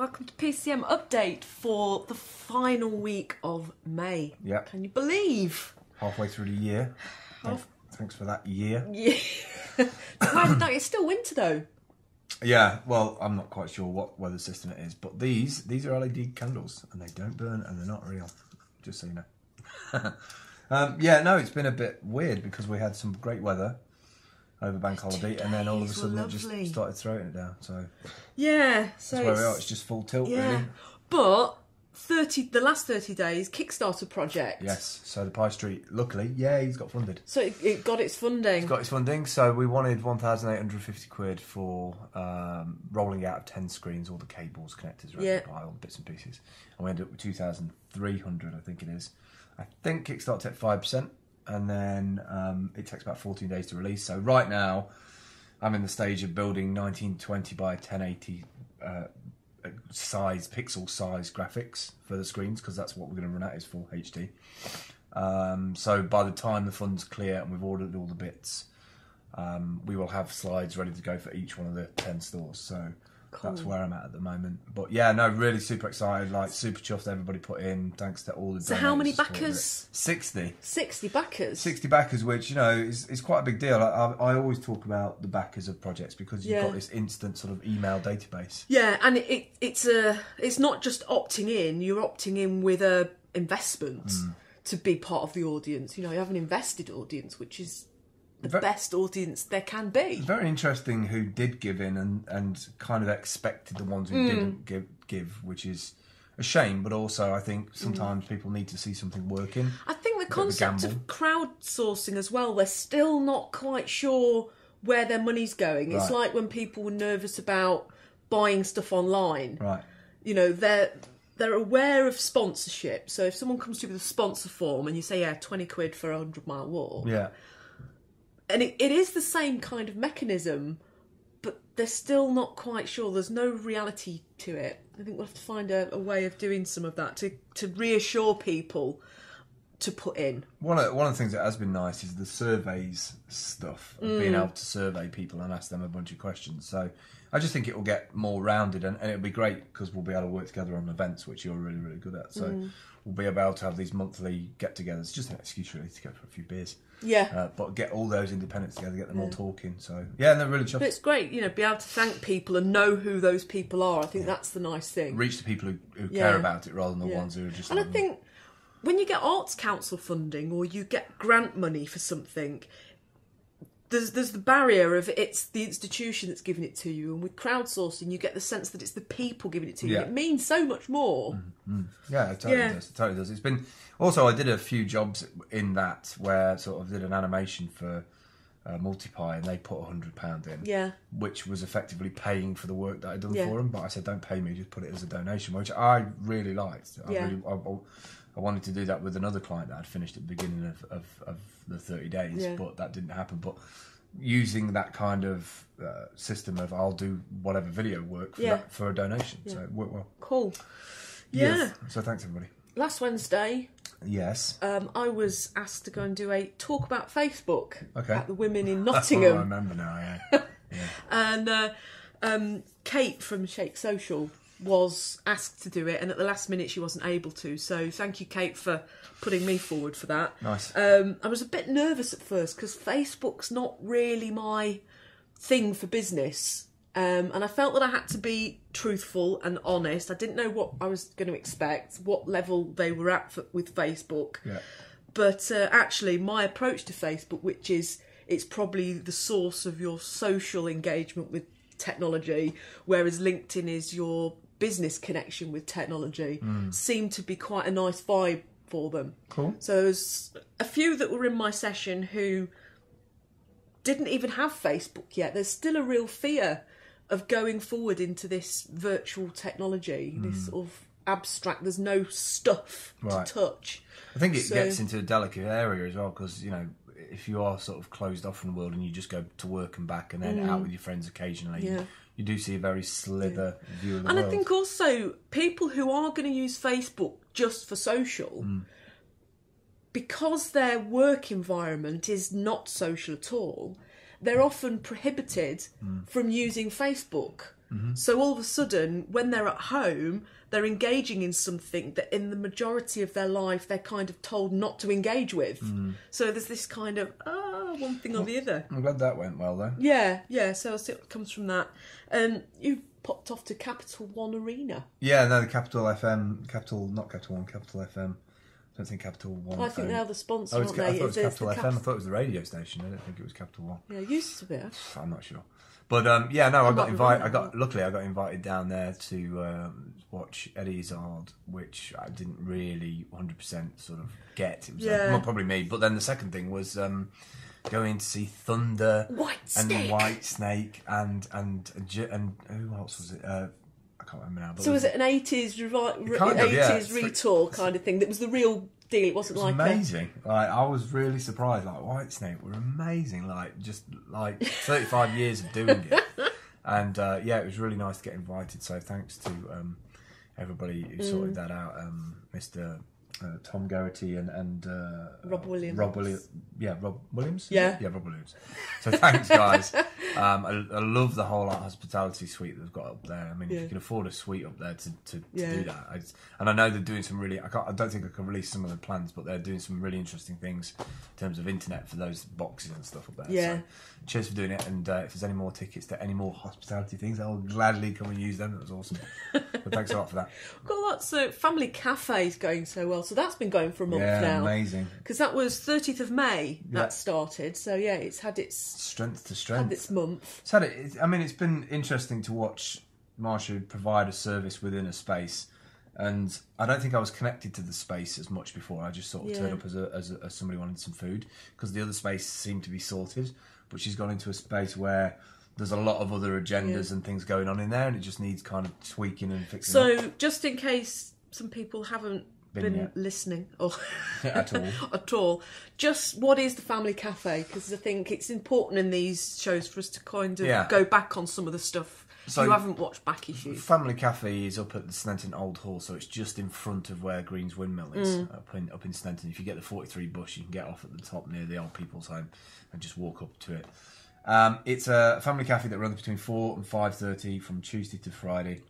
Welcome to PCM Update for the final week of May. Yep. Can you believe? Halfway through the year. Thanks for that year. Yeah. It's still winter though. Yeah, well, I'm not quite sure what weather system it is, but these are LED candles and they don't burn and they're not real. Just so you know. No, it's been a bit weird because we had some great weather over bank holiday, and then all of a sudden it just started throwing it down. So yeah, so that's where we are. It's just full tilt, really. But the last 30 days Kickstarter project. Yes. So the Pie Street, luckily, he's got funded. So it got its funding. It's got its funding. So we wanted £1,850 for rolling out of 10 screens, all the cables, connectors, all the bits and pieces, and we ended up with 2,300, I think it is. I think Kickstarter take 5%. And then it takes about 14 days to release. So right now, I'm in the stage of building 1920 by 1080 pixel size graphics for the screens, because that's what we're going to run at, is full HD. So by the time the fund's clear and we've ordered all the bits, we will have slides ready to go for each one of the 10 stores. So that's where I'm at the moment. But yeah, no, really super excited, like super chuffed everybody put in, thanks to all the So how many backers? 60. 60 backers? 60 backers, which, you know, is quite a big deal. I always talk about the backers of projects because you've got this instant sort of email database. Yeah, and it's not just opting in, you're opting in with a investment to be part of the audience. You know, you have an invested audience, which is the best audience there can be. Very interesting who did give in and kind of expected the ones who didn't give, which is a shame, but also I think sometimes people need to see something working. I think the concept of crowdsourcing as well, they're still not quite sure where their money's going. It's like when people were nervous about buying stuff online. Right. You know, they're aware of sponsorship. So if someone comes to you with a sponsor form and you say, 20 quid for a 100-mile walk. Yeah. And it is the same kind of mechanism, but they're still not quite sure. There's no reality to it. I think we'll have to find a way of doing some of that to reassure people to put in. One of the things that has been nice is the surveys stuff, of being able to survey people and ask them a bunch of questions. So I just think it will get more rounded, and it'll be great because we'll be able to work together on events, which you're really, really good at. So we'll be able to have these monthly get-togethers, just an excuse really to go for a few beers. Yeah. But get all those independents together, get them all talking. So, and they're really chuffed. But it's great, you know, be able to thank people and know who those people are. I think that's the nice thing. Reach the people who care about it rather than the ones who are just... And I think when you get Arts Council funding or you get grant money for something, there's the barrier of it's the institution that's giving it to you, and with crowdsourcing you get the sense that it's the people giving it to you. It means so much more. Yeah, it totally does. It's been... Also, I did a few jobs in that where sort of did an animation for Multiply, and they put £100 in, which was effectively paying for the work that I'd done for them. But I said, don't pay me, just put it as a donation, which I really liked. I wanted to do that with another client that I'd finished at the beginning of the 30 days, but that didn't happen. But using that kind of system of I'll do whatever video work for a donation, so it worked well. Cool. So thanks everybody. Last Wednesday, I was asked to go and do a talk about Facebook at the Women in Nottingham. I remember now, And Kate from Shake Social was asked to do it, and at the last minute she wasn't able to. So thank you, Kate, for putting me forward for that. Nice. I was a bit nervous at first because Facebook's not really my thing for business. And I felt that I had to be truthful and honest. I didn't know what I was going to expect, what level they were at with Facebook. Yeah. But actually, my approach to Facebook, which is it's probably the source of your social engagement with technology, whereas LinkedIn is your business connection with technology, seemed to be quite a nice vibe for them. Cool. So there was a few that were in my session who didn't even have Facebook yet. There's still a real fear of going forward into this virtual technology, this sort of abstract, there's no stuff to touch. I think it gets into a delicate area as well, because, you know, if you are sort of closed off from the world and you just go to work and back and then out with your friends occasionally, you do see a very slither view of the world. And I think also people who are going to use Facebook just for social, because their work environment is not social at all, they're often prohibited from using Facebook So all of a sudden, when they're at home, they're engaging in something that in the majority of their life they're kind of told not to engage with. So there's this kind of, one thing or the other. I'm glad that went well, though. Yeah, so it comes from that. You popped off to Capital One Arena. Yeah, no, the Capital FM, not Capital One, Capital FM. I don't think Capital One. I think they're the sponsor, I aren't thought they? it was Capital FM. I thought it was the radio station. I didn't think it was Capital One. Yeah, it used to be. I'm not sure. But yeah, no, I got invited. Luckily, I got invited down there to watch Eddie Izzard, which I didn't really 100% sort of get. It was well, probably me. But then the second thing was going to see Thunder and Whitesnake and who else was it? I can't remember now. But so was it an 80s retour kind of thing that was the real deal? It wasn't like amazing. Like, I was really surprised. Like, Whitesnake were amazing. Like, just like 35 years of doing it. And yeah, it was really nice to get invited. So thanks to everybody who sorted that out. Mr. Tom Garrity and Rob Williams. Rob Williams. Yeah, Rob Williams. So thanks, guys. I love the whole hospitality suite they've got up there. I mean, if you can afford a suite up there to do that, and I know they're doing some really. I don't think I can release some of the plans, but they're doing some really interesting things in terms of internet for those boxes and stuff up there. Yeah. So, cheers for doing it, and if there's any more tickets to any more hospitality things, I'll gladly come and use them. That was awesome. But thanks a lot for that. We've got lots of family cafes going so well, so that's been going for a month now. Yeah, amazing. Because that was 30th of May that started, so yeah, it's had its strength to strength. Had its month. It's been interesting to watch Marsha provide a service within a space, and I don't think I was connected to the space as much before. I just sort of turned up as somebody wanting some food because the other space seemed to be sorted. But she's gone into a space where there's a lot of other agendas and things going on in there, and it just needs kind of tweaking and fixing. So, just in case some people haven't been listening or at all, just what is the family cafe? Because I think it's important in these shows for us to kind of go back on some of the stuff you haven't watched back issues. Family cafe is up at the Sneinton Old Hall, so it's just in front of where Green's Windmill is, up in Sneinton. If you get the 43 bus, you can get off at the top near the old people's home and just walk up to it. It's a family cafe that runs between 4 and 5:30 from Tuesday to Friday,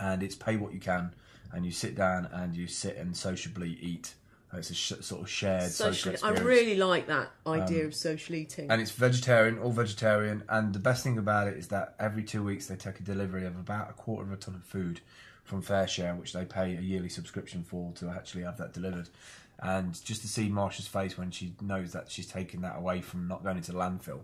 and it's pay what you can, and you sit down and you sit and sociably eat. It's a sort of shared social experience. I really like that idea of social eating. And it's vegetarian, all vegetarian, and the best thing about it is that every 2 weeks they take a delivery of about a quarter of a tonne of food from Fairshare, which they pay a yearly subscription for to actually have that delivered. And just to see Marsha's face when she knows that she's taken that away from not going into landfill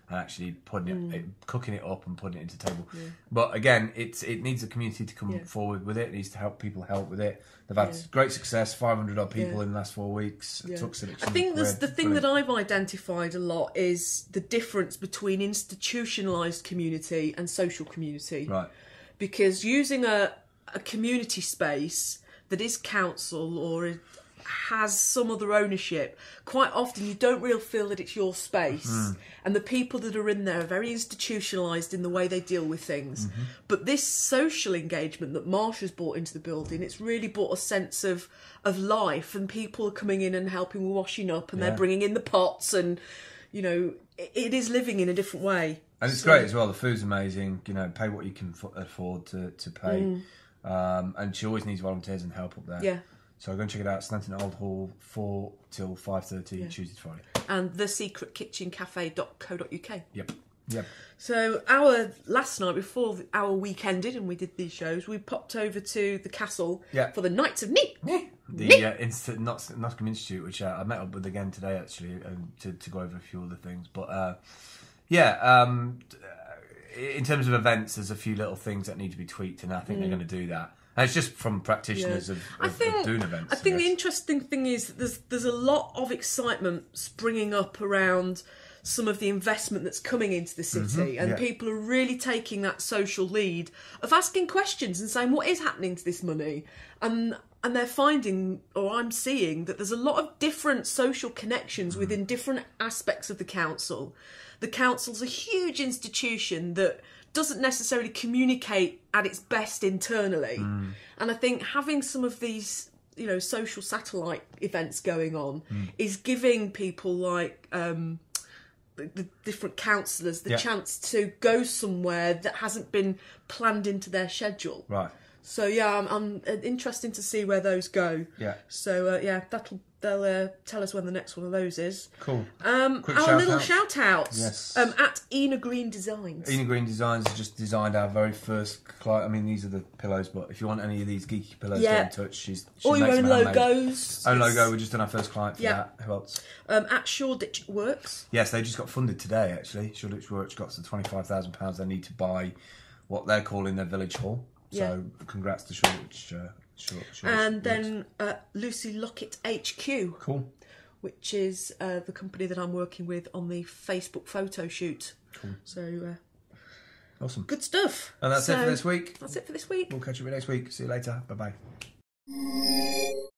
and actually putting it, cooking it up and putting it into the table. Yeah. But again, it needs a community to come forward with it. It needs to help people help with it. They've had great success, 500 odd people in the last 4 weeks. Yeah. Took selection. I think the thing that I've identified a lot is the difference between institutionalised community and social community. Right. Because using a community space that is council or has some other ownership, quite often you don't really feel that it's your space, and the people that are in there are very institutionalised in the way they deal with things. But this social engagement that Marsha's brought into the building, it's really brought a sense of life, and people are coming in and helping with washing up, and they're bringing in the pots, and you know, it is living in a different way. And it's great as well. The food's amazing. You know, pay what you can afford to pay, and she always needs volunteers and help up there. Yeah. So go and check it out. Sneinton Old Hall, 4 till 5:30, Tuesday to Friday. And thesecretkitchencafe.co.uk. Yep. So last night, before our week ended and we did these shows, we popped over to the castle for the Knights of Neat. The Nottingham Institute, which I met up with again today, actually, to go over a few other things. But in terms of events, there's a few little things that need to be tweaked, and I think they're going to do that. And it's just from practitioners of doing events. I think the interesting thing is that there's a lot of excitement springing up around some of the investment that's coming into the city, and people are really taking that social lead of asking questions and saying, what is happening to this money? And they're finding, or I'm seeing, that there's a lot of different social connections within different aspects of the council. The council's a huge institution that doesn't necessarily communicate at its best internally. And I think having some of these, you know, social satellite events going on is giving people like the different counsellors the chance to go somewhere that hasn't been planned into their schedule. Right. So yeah, I'm interested to see where those go. Yeah. So they'll tell us when the next one of those is. Cool. Quick our little shout outs. Yes. At Ina Green Designs. Ina Green Designs has just designed our very first client. I mean, these are the pillows, but if you want any of these geeky pillows, get in touch. She or your makes own logos. Own logo. We're just done our first client for that. Who else? At Shoreditch Works. Yes, they just got funded today. Actually, Shoreditch Works got to £25,000. They need to buy what they're calling their village hall. So congrats to Shoreditch. And then Lucy Lockett HQ. Cool. Which is the company that I'm working with on the Facebook photo shoot. Cool. So awesome. Good stuff. And that's it for this week. That's it for this week. We'll catch you next week. See you later. Bye bye.